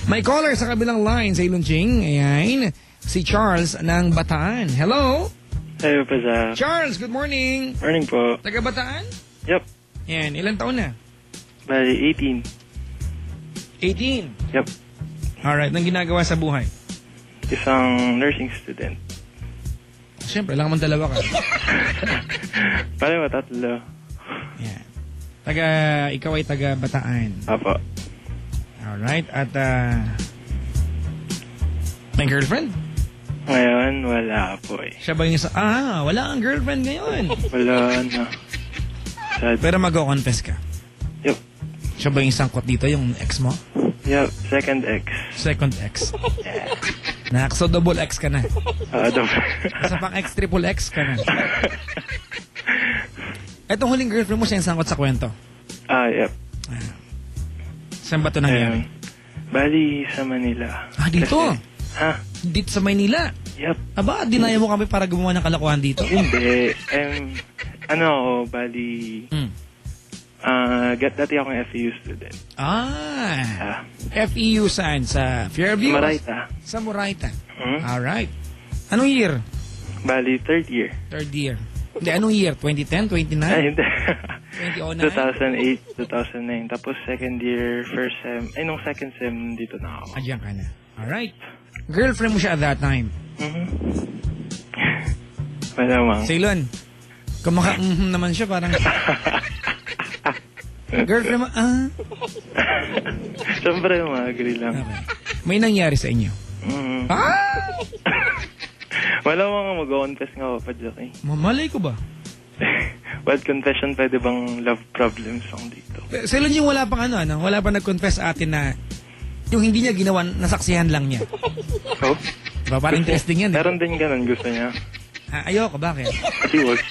May caller sa kabilang line sa Ilunching. Ayan. Si Charles ng Bataan. Hello? Hello po, sir. Charles, good morning. Morning po. Taga Bataan? Yep. Yan. Ilan taon na? Bali, 18. 18? Yep. Alright. Anong ginagawa sa buhay? Isang nursing student. Siyempre, lang man dalawa ka. Bali, tatlo. Yan. Ikaw ay taga Bataan. Apo. Alright. At, may girlfriend? Ngayon, wala po eh. Siya ba yung isa? Wala kang girlfriend ngayon. Wala na. Sad. Pero mag-confess ka. Yep. Siya ba yung sangkot dito, yung ex mo? Yep. Second ex. Second ex. Yeah. So double X ka na. Double. Sa pang X, triple X ka na. Etong huling girlfriend mo, siya yung sangkot sa kwento. Yep. Saan ba ito nangyari? Bali, sa Manila. Dito? Kasi, dito sa Maynila? Yep. Aba, dinaya mo kami para gumawa ng kalokohan dito? Hindi. Bali... dati akong FEU student. FEU saan? Sa Fairview? Sa Moraita. Alright. Anong year? Bali, third year. Third year. Hindi, anong year? 2010? 29? Hindi. 2009? 2008, 2009. Tapos second year, first sem. Nung second sem, dito na ako. Diyan ka na. Alright. Girlfriend mo siya at that time? Malamang. Ceylon, naman siya parang... Girlfriend mo, Siyempre, mag-agree lang. Okay. May nangyari sa inyo? Malamang mag-confess nga pa, Jackie. Mamalay ko ba? What confession, pwede bang love problems lang dito? Ceylon yung wala pang wala pa nag-confess sa atin na yung hindi niya ginawa, nasaksihan lang niya. Oh? Diba, parang interesting yan. Meron din ganun, gusto niya. Ayoko, bakit? Atiwag.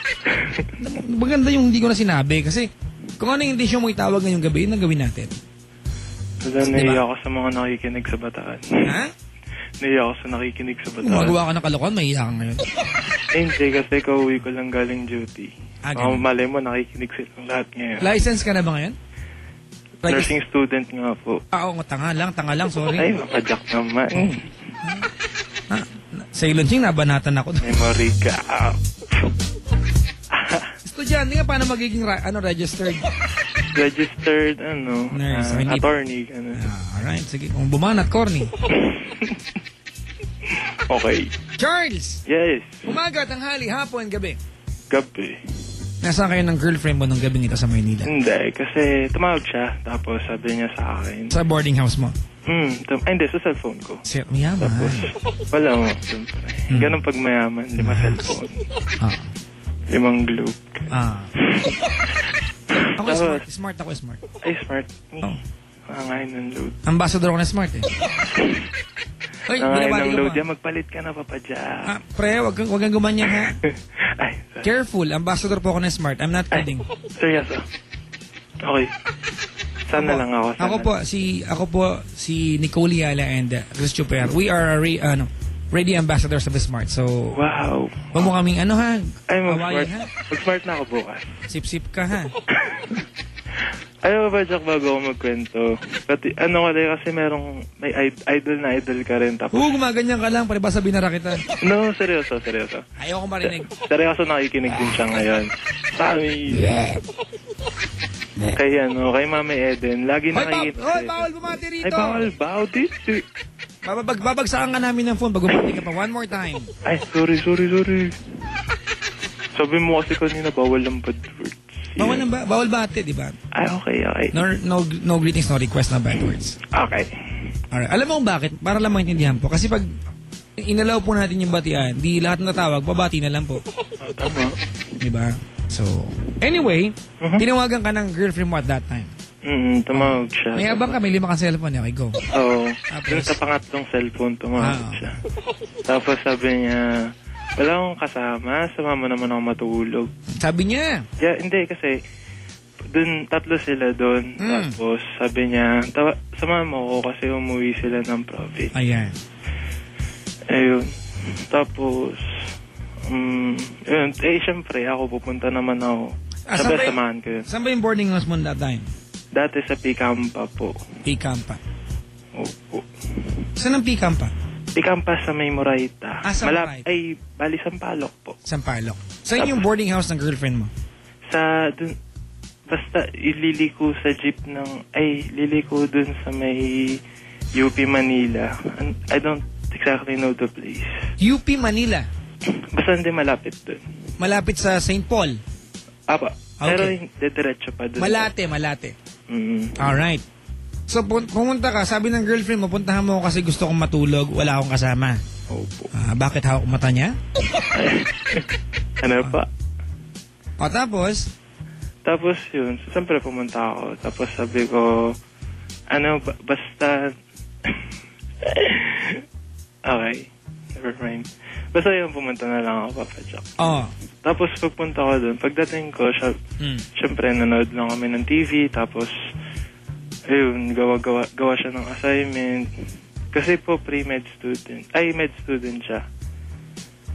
Maganda yung hindi ko na sinabi kasi kung ano yung intensyon mo itawag ngayong gabi, yun ang gawin natin. Kasi naiya ako sa mga nakikinig sa Bataan. Naiya ako sa nakikinig sa Bataan. Gumagawa ka ng kalokohan, maiya ka ngayon. Hindi, kasi kauwi ko lang galing duty. Malay mo, nakikinig silang lahat ngayon. License ka na ba ngayon? Nursing student nga po. Tanga lang, sorry. Ay, mapadyak naman. Sa Ilunching, nabanatan ako. Memory ka. Estudyante nga, paano magiging registered? Registered, nurse. Attorney. Alright, sige. Kung bumanat, corny. Okay. Charles! Yes. Umaga, tanghali, hapon, gabi. Gabi. Nasaan kayo ng girlfriend mo nung gabi nito sa Maynila? Hindi, kasi tumawag siya. Tapos sabi niya sa akin. Sa boarding house mo? Hindi, sa cellphone ko. Mayaman. Tapos, wala mo, siyempre. Ganun pag mayaman, 5 cellphone. 5 Globe. Ako smart. Ay, smart. Nangangain ng load. Ambassador ako na smart eh. Nangangain ng load yan, magpalit ka na, papadya. Pre, wag kang gumanyan ha. Ay, sorry. Careful, ambassador po ako na smart. I'm not kidding. Seryoso. Okay. Saan na lang ako? Ako po si Nicole Yala and Chris Chuper. We are ready ambassadors of the smart. So, wow. Huwag mo kaming Ay, mag-smart. Mag-smart na ako bukas. Sip-sip ka ha. Ayaw ba, Jack, bago ako magkwento? Kasi may idol ka rin. Tapos... gumaganyan ka lang, paribasa binara kita. No, seryoso. Ayaw ko marinig. Seryoso, nakikinig din siya ngayon. Sami. Kay Mami Eden, lagi nakikinig. Bawal bumati rito. Ay, bawal dito. Babagsakan ka namin ng phone pag bumati ka pa one more time. Ay, sorry. Sabi mo kasi kanina, bawal lang bad words. Bawal bate, di ba? Ay, okay. No greetings, no request, no bad words. Okay. Alright. Alam mo kung bakit? Para lang maintindihan po. Kasi pag inalaw po natin yung batian, di lahat na tawag, babati na lang po. Tama. Di ba? So, anyway, tinawagan ka ng girlfriend mo at that time. Tumawag siya. May abang ka, may 5 kang cellphone. Okay, go. Oo. Dun sa pangatlong cellphone, tumawag siya. Tapos sabi niya, wala akong kasama, sumama naman ako matulog. Sabi niya? Yeah, hindi kasi dun, 3 sila dun. Tapos sabi niya, sumama mo ako kasi umuwi sila ng province. Ayan. Ayun. Tapos, yun. Siyempre, ako pupunta naman ako. Sabi, samahan ko yun. Saan ba yung boarding house mo that time? Dati sa Picampa po. Picampa. Opo. Saan ang pikam pa? Pikam pa sa may Moraita. Sa Moraita. Ay, bali Sampaloc po. Sampaloc. Saan yung boarding house ng girlfriend mo? Basta ililiko sa jeep liliko dun sa may UP Manila. I don't exactly know the place. UP Manila? Basta hindi malapit dun. Malapit sa St. Paul? Apa. Okay. Pero diretso pa dun. Malate. Mm. Alright. So, pumunta ka, sabi ng girlfriend mo, puntahan mo ako kasi gusto kong matulog, wala akong kasama. Opo. Bakit hawak mata niya? Ano pa? O, tapos? Tapos yun, siyempre pumunta ako. Tapos sabi ko, basta... okay, never mind. Basta yun, pumunta na lang ako, Papa Jack. Oo. Tapos pagpunta ko doon, pagdating ko, siyempre nanood lang kami ng TV, tapos, ayun, gawa siya ng assignment. Kasi po, med student siya.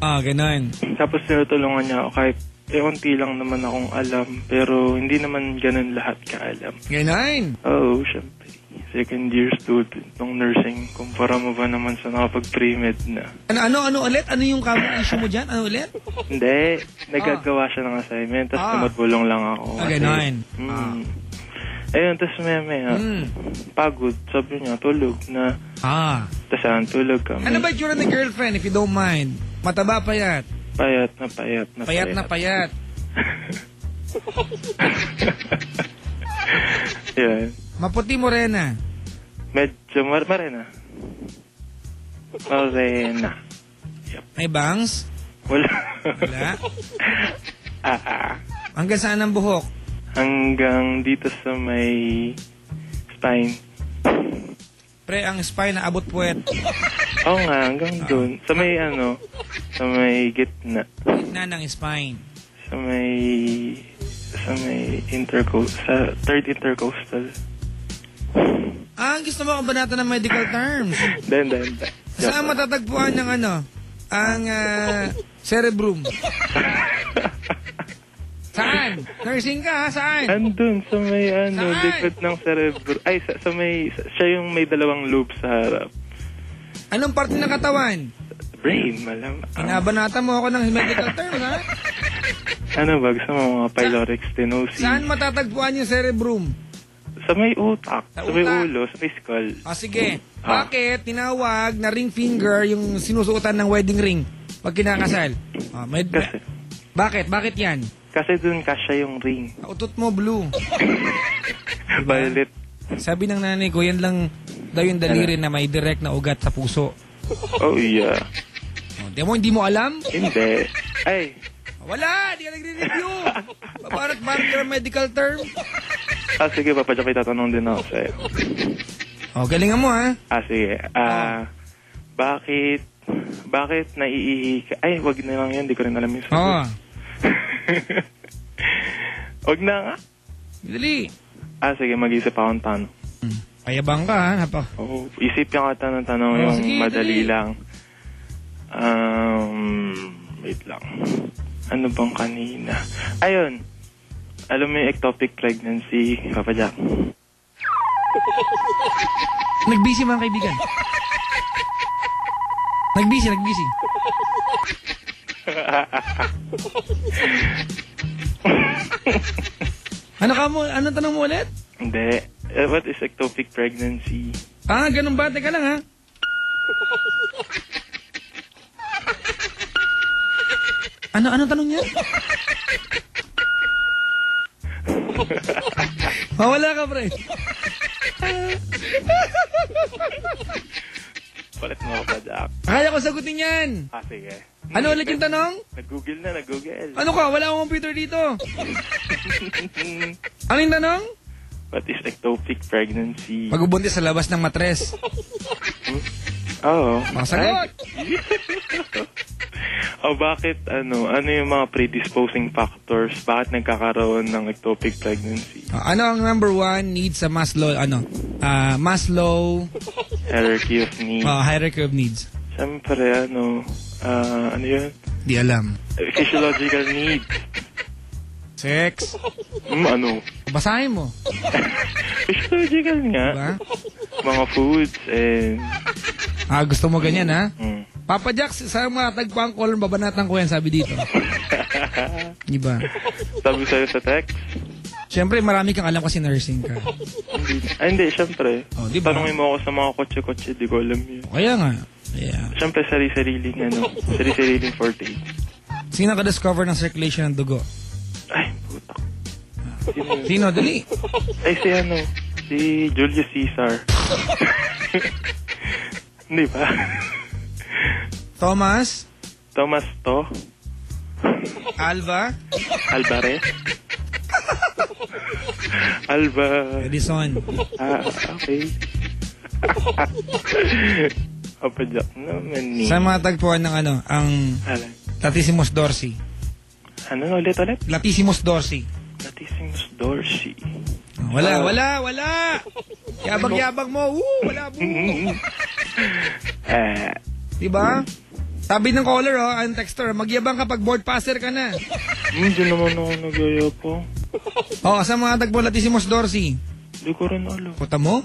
Ganun. Tapos tinutulungan niya ako kahit unti lang naman akong alam, pero hindi naman ganun lahat kaalam. Ganun? Oo, syempre. Second year student ng nursing. Kumpara mo ba naman sa nakapag-pre-med na? Ano ulit? Ano yung issue mo dyan? Ano ulit? Hindi. Nagagawa siya ng assignment, tapos tumutulong lang ako. Ganun. Ayun, tapos maya, pagod. Sabi niya, tulog na. Tapos tulog kami. Ano ba yung ng girlfriend, if you don't mind? Mataba, payat? Payat. Payat. Yan. Maputi, morena? Medyo marena. Morena. Yep. May bangs? Wala. Hanggang saan ang buhok? Hanggang dito sa may spine. Pre, ang spine na abot puwet. Oo nga, hanggang dun. Sa may sa may gitna. Gitna ng spine. Sa may sa third intercostal. Ang gusto mo kabanata ng medical terms. Then. Saan matatagpuan ng ang cerebrum? Saan? Nursing ka, ha? Saan? Andun, sa may likod ng cerebro. Ay, sa may, siya yung may dalawang loop sa harap. Anong parte ng katawan? Brain, malam. Inabanata mo ako ng medical terms, ha? Ano ba? Gusto mo mga pyloric stenosis? Saan matatagpuan yung cerebrum? Sa may utak. Sa may ulo, sa may skull. Sige. Bakit tinawag na ring finger yung sinusuotan ng wedding ring pag kinakasal? Kasi, Bakit yan? kasi dun kasya yung ring. Utot mo blue. Violet. Sabi ng nanay ko, yan lang daw yung daliri na may direct na ugat sa puso. Oh, yeah. Hindi mo alam? Hindi. Ay. Wala! Di ka nagre-review! Parang ka medical term. Sige, Papa Jack, tatanong din ako sa'yo. Galingan mo, ha? Sige. Bakit naiihi ka? Ay, wag na lang yan. Di ko rin alam yung sagot. Wag na nga. Dali. Sige, mag-isip akong tanong. Payabang ka, ha? Isip yung tanong yung sige, madali dali lang. Wait lang. Ano bang kanina? Ayun. Alam mo yung ectopic pregnancy, Papa Jack? Nagbisi mga kaibigan. Nagbisi. Ano tanong mo ulit? Hindi. What is ectopic pregnancy? Ganun ba? Teka lang, ha? Ano tanong niya? Mawala ka, pre. Palit mo, Papa Jack. Kaya ko sagutin yan. Sige. Ano ulit yung tanong? Nag-google. Ano ka? Wala akong computer dito. Ano yung tanong? What is ectopic pregnancy? Magbubuntis sa labas ng matres. Oo. Masagot! Bakit, ano yung mga predisposing factors? Bakit nagkakaroon ng ectopic pregnancy? Ano ang number 1 needs sa Maslow, Maslow Hierarchy of needs. Hierarchy of needs. Siyempre, ano yun? Di alam. Physiological needs. Sex. Ano? Basahin mo. Physiological nga. Diba? mga foods, and... Gusto mo ganyan, ha? Mm. Papa Jack, sa mga tagpang color, babanatan ko yan, sabi dito. Diba? Sabi sa'yo sa text? Siyempre, marami kang alam kasi nursing ka. Hindi, syempre. Oh, diba? Tanungin mo ako sa mga kotse-kotse, di ko alam yun. Kaya nga. Yeah. Syempre, sari-sariling forte. Sino ka-discover ng circulation ng dugo? Ay, putak. Sino? Dali. Ay, si Julius Caesar. Hindi ba? Thomas? Thomas to? Alva? Alvarez? Alba. Edison. Okay. Papa Jack naman ni. Sa mga tagpuan ng ang Alan. Latissimus dorsi. Ano ulit? Latissimus dorsi. Latissimus dorsi. Wala. Yabang-yabang mo. Wala po. Diba? Sabi ng caller, ang texter, magyabang kapag board passer ka na. Hindi naman ako nagyayapang. Sa mga tagpuan Latissimus dorsi. Hindi ko rin alam. Puta mo?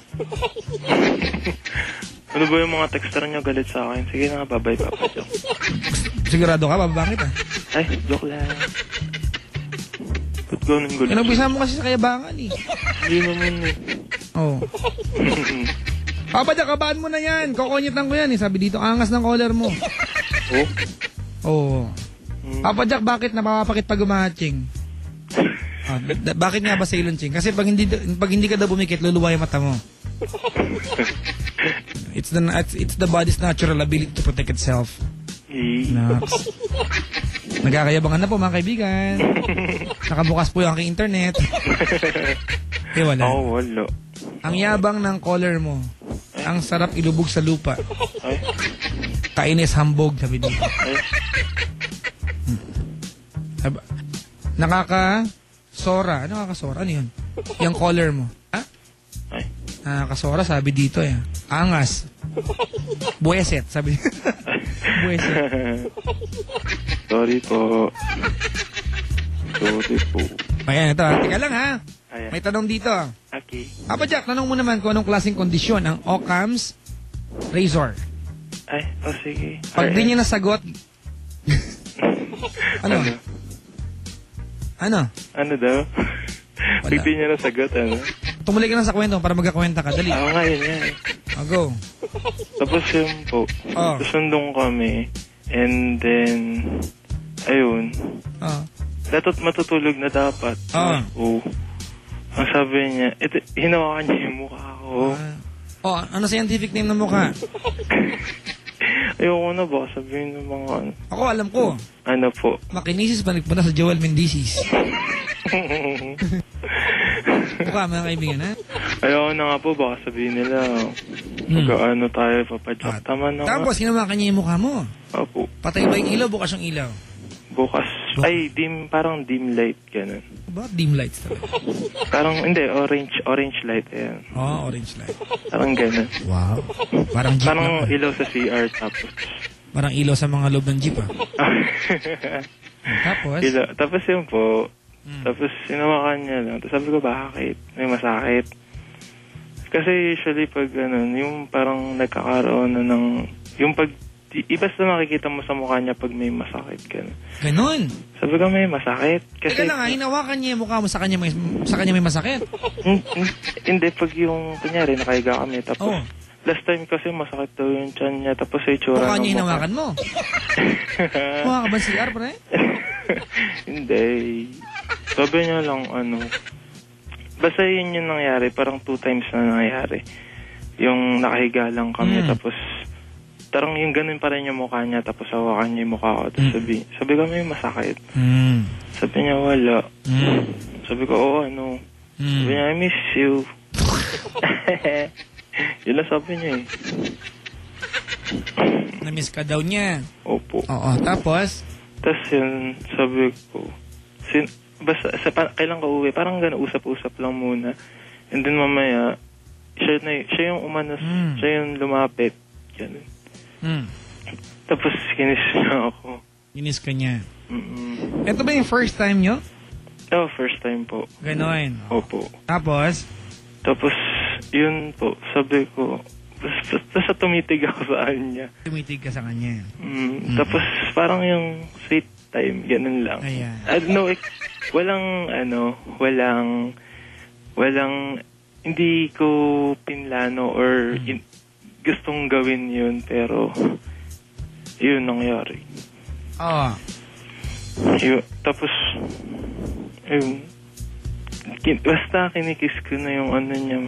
Ano ba yung mga texter niya galit sa akin? Sige na, bye-bye, Papa Jack. Sigurado ka, babangit Ay, joke lang. Ba't ganun gulit? Kinabisa mo kasi sa kayabangan Hindi naman Papa Jack, kabaan mo na yan. Kokonyitan ko yan Sabi dito, angas ng caller mo. Papa Jack, bakit napapakit pag umahatching? Bakit nga ba sa ilon, Ching? Kasi pag hindi ka daw bumikit, luluwa yung mata mo. It's the body's natural ability to protect itself. Nagkakayabangan na po mga kaibigan. Nakabukas po yung aking internet. Wala. Wala. Ang yabang ng caller mo. Ang sarap ilubog sa lupa. Kainis hambog, sabi dito. Nakakasora. Ano nakakasora? Ano yun? Yung caller mo. Nakakasora, sabi dito Angas. Bueset, sabi dito. Bueset. Sorry po. Ayan, ito. Teka lang Ayan. May tanong dito. Okay. Papa Jack, tanong mo naman kung anong klaseng kondisyon ang Occam's razor. Sige. Pag di niya nasagot... Ano? Ano daw? Pag di niya nasagot, Tumuloy ka na sa kwento para magkakwenta ka. Dali. Nga, yun yan. Go. Tapos yun po. Susundong kami. And then, ayun. Matutulog na dapat. Ang sabi niya, hinawakan niya yung mukha ko. Ano scientific name ng mukha? Ayoko na ba? Sabihin ng mga ano. Ako, alam ko. Ano po? Makinesis pa nagpunta sa Joel Mendicis. Mukha, mga kaibigan, Ayoko na nga po. Baka sabihin nila, mag-ano tayo, Papa Jack. Tama na nga. Tapos, ginawa ka niya yung mukha mo. Opo. Patay ba yung ilaw? Bukas yung ilaw? Bukas. Ay, parang dim light, ganun. Ba? Dim lights talaga. Parang, hindi, orange light, ayan. Orange light. Parang ganun. Wow. Parang jeep parang ilaw sa CR, tapos. Parang ilaw sa mga loob ng jeep, Tapos? Tapos yun po. Tapos, sinawakan niya lang. Tapos sabi ko, bakit? May masakit. Kasi usually pag, yung parang nagkakaroon na ng, yung pag, basta makikita mo sa mukha niya pag may masakit. Ganon? Sabi ko may masakit. Kasi, teka lang hinawakan niya yung mukha mo sa kanya may masakit? Hindi, pag yung, kunyari, nakahiga kami. Tapos, last time kasi masakit daw yung tiyan niya. Tapos sa itsura mukha niya hinawakan mo? Mukha ka ba CR, pre? Hindi. Sabi niya lang, basta yun yung nangyari. Parang 2 times na nangyari. Yung nakahiga lang kami. Tapos, tarang yung ganun pa rin yung mukha niya, tapos hawakan niya yung mukha ko. Tapos sabi ko, may masakit. Sabi niya, wala. Sabi ko, ano? Sabi niya, I miss you. Yun lang sabi niya Na-miss ka daw niya? Opo. Tapos? Tapos yun, sabi ko, basta, kailan ka uwi? Parang gano'n, usap-usap lang muna. And then mamaya, siya yung umanos, siya yung lumapit. Ganun. Tapos, kinis niya ako. Kinis ka niya? Ito ba yung first time nyo? First time po. Ganon? Opo. Tapos, yun po, sabi ko, basta tumitig ako sa kanya. Tumitig ka sa kanya. Tapos parang yung sweet time, ganun lang. Ayan. No, walang, hindi ko pinlano or gustong gawin yun, pero yun nangyari. Tapos, yun, basta kinikiss ko na yung ano niya,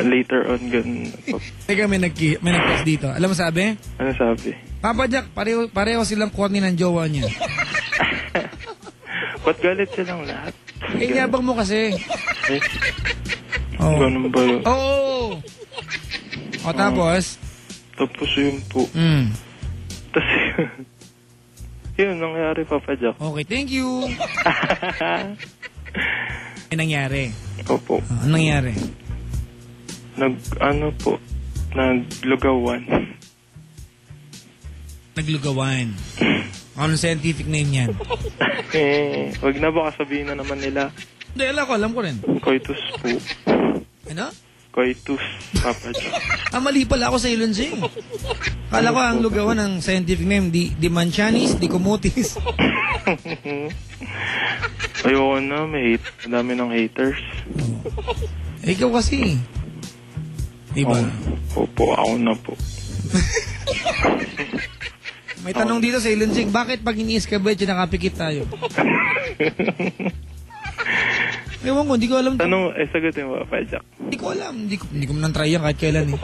later on, ganun. Teka, may nag-text dito. Alam mo sabi? Ano sabi? Papa Jack, pareho silang corny ng jowa niya. Ba't galit silang lahat? Yabang mo kasi. Ganun ba yun? Oo! Tapos? Tapos yun po. Tapos yun, nangyari, Papa Jack. Okay, thank you. May nangyari. Opo. Ano nangyari? Naglugawan. Naglugawan. Anong scientific name yan? Wag na, baka sabihin na naman nila. Hindi, alam ko rin. Coitus po. Ano? Coitus, Papa Jack. Mali pala ako sa Ilonsing. Kala ko ang lugawan ng scientific name, di Manchanis, di Kumutis. Ayoko na, madami ng haters. Ikaw kasi. Diba? Opo, ako na po. May tanong dito sa Ilonsing, bakit pag iniiskabay, nakapikit tayo? Ewan ko, hindi ko alam. Tanong, sagutin mo, Papa Jack. Hindi ko alam. Hindi ko man try yan kahit kailan eh.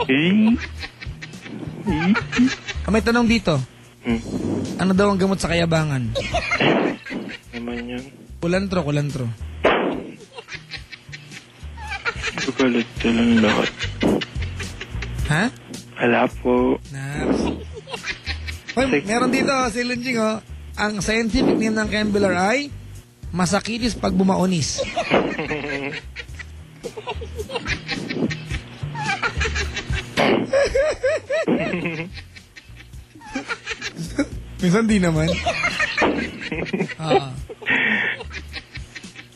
May tanong dito. Ano daw ang gamot sa kayabangan? Naman yun. Kulantro. Gugulat silang lahat. Ha? Wala po. Meron dito, si Lunjing, ang scientific name ng Kembler ay masakitis pag bumaonis. Minsan di naman.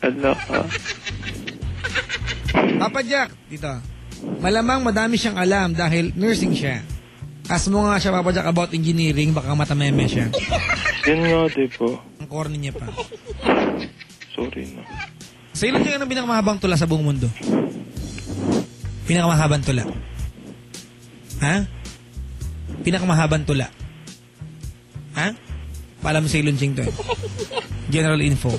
Ala ka. Papa Jack, dito. Malamang madami siyang alam dahil nursing siya. Ask mo nga siya, Papa Jack, about engineering, baka matameme siya. Yun nga, di po. Ang corny niya pa. Sorry na. Sa ilan niya ang pinakamahabang tula sa buong mundo? Pinakamahabang tula. Ha? Pinakamahabang tula. Ha? Paalam sa Ilon Ching to eh. General info.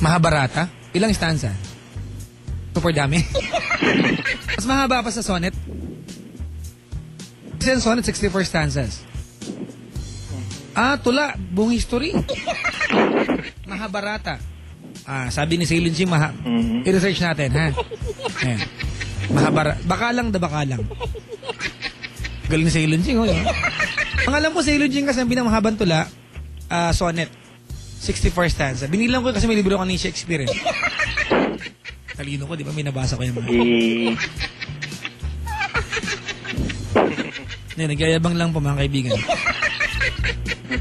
Mahabharata? Ilang stanza? Super dami. Mas mahaba pa sa sonnet. Kasi ang sonnet, 64 stanzas. Tula. Buong history. Mahabharata. Sabi ni Celine Ching, i-research natin, ha? Ayan. Baka lang. Galing ni Celine Ching, Ang alam ko, Celine Ching kasi ang pinamahabang tula, sonnet. 64 stanza. Binilang ko kasi may libro ko ni Shakespeare. Talino ko, di ba? May nabasa ko yung mga. Nagyayabang lang po, mga kaibigan.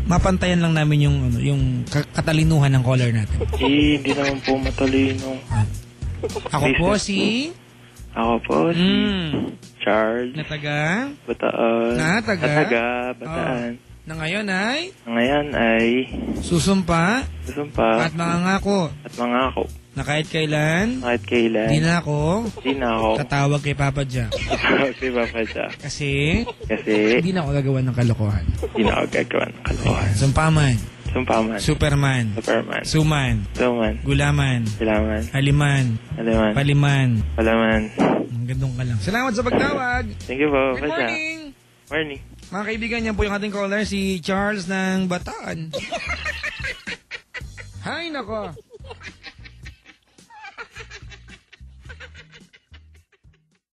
Mapantayan lang namin yung katalinuhan ng caller natin. Hindi naman po matalino. Ako po si Charles. Na taga Bataan. Bataan. Na ngayon ay susumpa at mangangako na kahit kailan di na ako tatawag kay Papa Jack. Kasi hindi na ako gagawa ng kalokohan. Sumpaman. Superman. Suman. Gulaman. Haliman. Paliman. Gandong ka lang. Salamat sa pagtawag. Thank you po. Good morning. Mga kaibigan, yan po yung ating caller, si Charles ng Bataan. Hay nako.